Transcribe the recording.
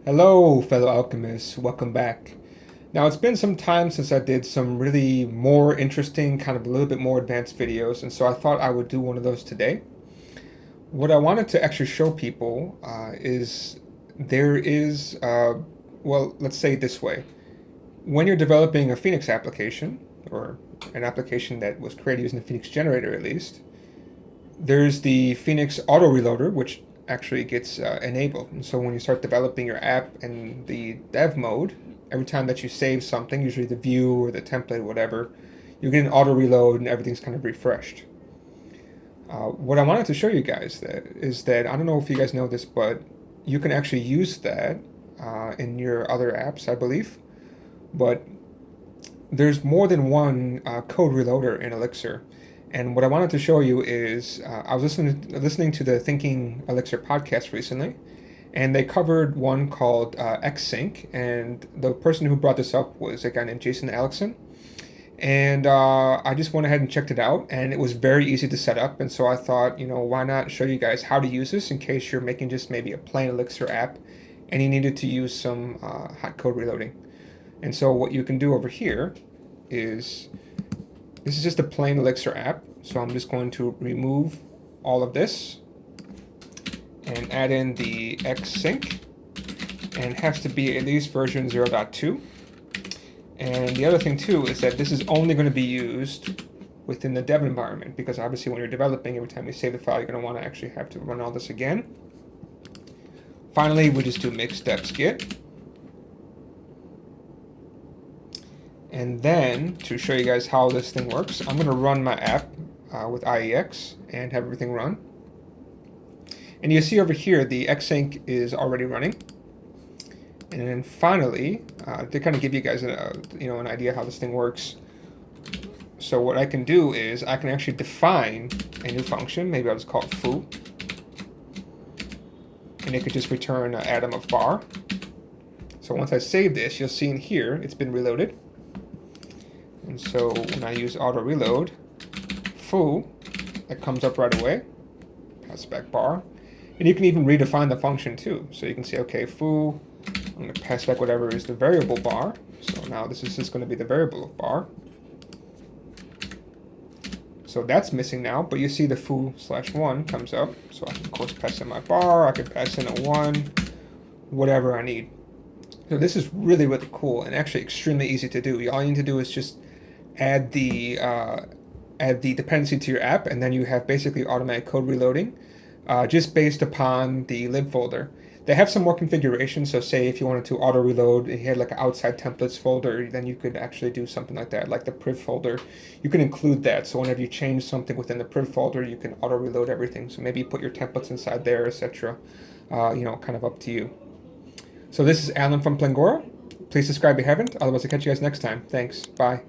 Hello, fellow alchemists. Welcome back. Now, it's been some time since I did some really more interesting, kind of a little bit more advanced videos, and so I thought I would do one of those today. What I wanted to actually show people is there is, well, let's say it this way. When you're developing a Phoenix application, or an application that was created using the Phoenix generator at least, there's the Phoenix auto reloader, which actually gets enabled. And so when you start developing your app in the dev mode, every time that you save something, usually the view or the template or whatever, you get an auto reload and everything's kind of refreshed. What I wanted to show you guys is that, I don't know if you guys know this, but you can actually use that in your other apps, I believe. But there's more than one code reloader in Elixir. And what I wanted to show you is, I was listening to the Thinking Elixir podcast recently, and they covered one called Exsync, and the person who brought this up was a guy named Jason Alexson. And I just went ahead and checked it out, and it was very easy to set up, and so I thought, why not show you guys how to use this in case you're making just maybe a plain Elixir app, and you needed to use some hot code reloading. And so what you can do over here is, this is just a plain Elixir app, so I'm just going to remove all of this and add in the Exsync, and it has to be at least version 0.2. And the other thing too is that this is only going to be used within the dev environment, because obviously when you're developing, every time you save the file, you're going to want to actually have to run all this again. Finally, we just do make steps git. And then, to show you guys how this thing works, I'm going to run my app with IEX and have everything run. And you see over here, the Exsync is already running. And then finally, to kind of give you guys an idea how this thing works. So what I can do is I can actually define a new function. Maybe I'll just call it foo. And it could just return an atom of bar. So once I save this, you'll see in here, it's been reloaded. And so when I use auto reload, foo, that comes up right away, pass back bar. And you can even redefine the function too. So you can say, okay, foo, I'm going to pass back whatever is the variable bar. So now this is just going to be the variable of bar. So that's missing now, but you see the foo/1 comes up. So I can of course pass in my bar, I can pass in a 1, whatever I need. So this is really, really cool and actually extremely easy to do. All you need to do is just add the dependency to your app, and then you have basically automatic code reloading just based upon the lib folder. They have some more configuration, so say if you wanted to auto reload, if you had like an outside templates folder, then you could actually do something like that, like the priv folder. You can include that, so whenever you change something within the priv folder, you can auto reload everything. So maybe you put your templates inside there, etc. Kind of up to you. So this is Alan from Plangora. Please subscribe if you haven't. Otherwise, I'll catch you guys next time. Thanks. Bye.